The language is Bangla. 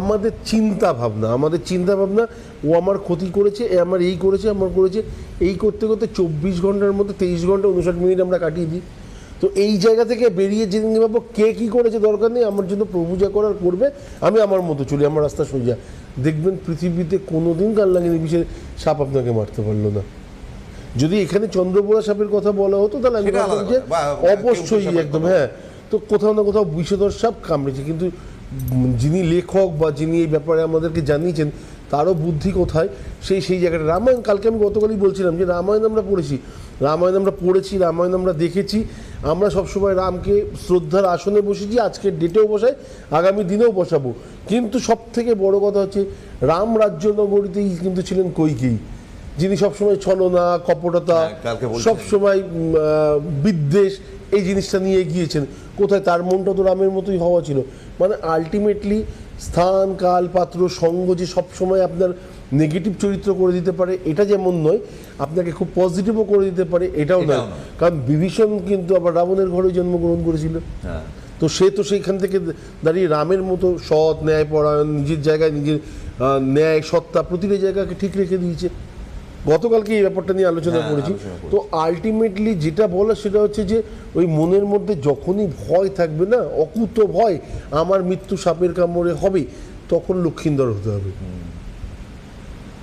আমাদের চিন্তা ভাবনা ও আমার ক্ষতি করেছে, এ আমার এই করেছে, আমার করেছে, এই করতে করতে 24 ঘন্টার মধ্যে 23 ঘন্টা 59 মিনিট আমরা কাটিয়ে দিই। তো এই জায়গা থেকে বেরিয়ে যেদিন ভাববো কে কী করেছে দরকার নেই, আমার জন্য প্রভু যা করার করবে, আমি আমার মতো চলি, আমার রাস্তা সোজা। দেখবেন পৃথিবীতে কোনোদিন কাল লাগেনি বিষয়ে সাপ আপনাকে মারতে পারলো না। যদি এখানে চন্দ্রপোড়া সাপের কথা বলা হতো তাহলে আমি বলতাম যে অবশ্যই একদম হ্যাঁ, তো কোথাও না কোথাও বিষধর সাপ কামড়েছে। কিন্তু যিনি লেখক বা যিনি এই ব্যাপারে আমাদেরকে জানিয়েছেন তারও বুদ্ধি কোথায়, সেই জায়গাটা। রামায়ণ, কালকে আমি গতকালই বলছিলাম যে রামায়ণ আমরা পড়েছি, রামায়ণ আমরা দেখেছি, আমরা সবসময় রামকে শ্রদ্ধার আসনে বসেছি, আজকের ডেটেও বসাই, আগামী দিনেও বসাবো। কিন্তু সব থেকে বড় কথা হচ্ছে রাম রাজ্য নগরীতেই কিন্তু ছিলেন কইকেয়ী, যিনি সবসময় ছলনা, কপটতা, সবসময় বিদ্বেষ, এই জিনিসটা নিয়ে গিয়েছেন। কোথায় তার মনটা তো রামের মতোই হওয়া ছিল। মানে আলটিমেটলি স্থান, কাল, পাত্র, সঙ্গ যে সবসময় আপনার নেগেটিভ চরিত্র করে দিতে পারে এটা যেমন নয়, আপনাকে খুব পজিটিভও করে দিতে পারে এটাও নয়। কারণ বিভীষণ কিন্তু আবার রাবণের ঘরে জন্মগ্রহণ করেছিল। তো সে তো সেইখান থেকে দাঁড়িয়ে রামের মতো সৎ, ন্যায়পরায়ণ, নিজের জায়গায় নিজের ন্যায়, সত্তা প্রতিটা জায়গাকে ঠিক রেখে দিয়েছে। গতকালকে এই ব্যাপারটা নিয়ে আলোচনা করেছি। তো আলটিমেটলি যেটা বলা সেটা হচ্ছে যে ওই মনের মধ্যে যখনই ভয় থাকবে না, অকুত ভয় আমার মৃত্যু সাপের কামড়ে হবে, তখন লক্ষিন্দর হতে হবে।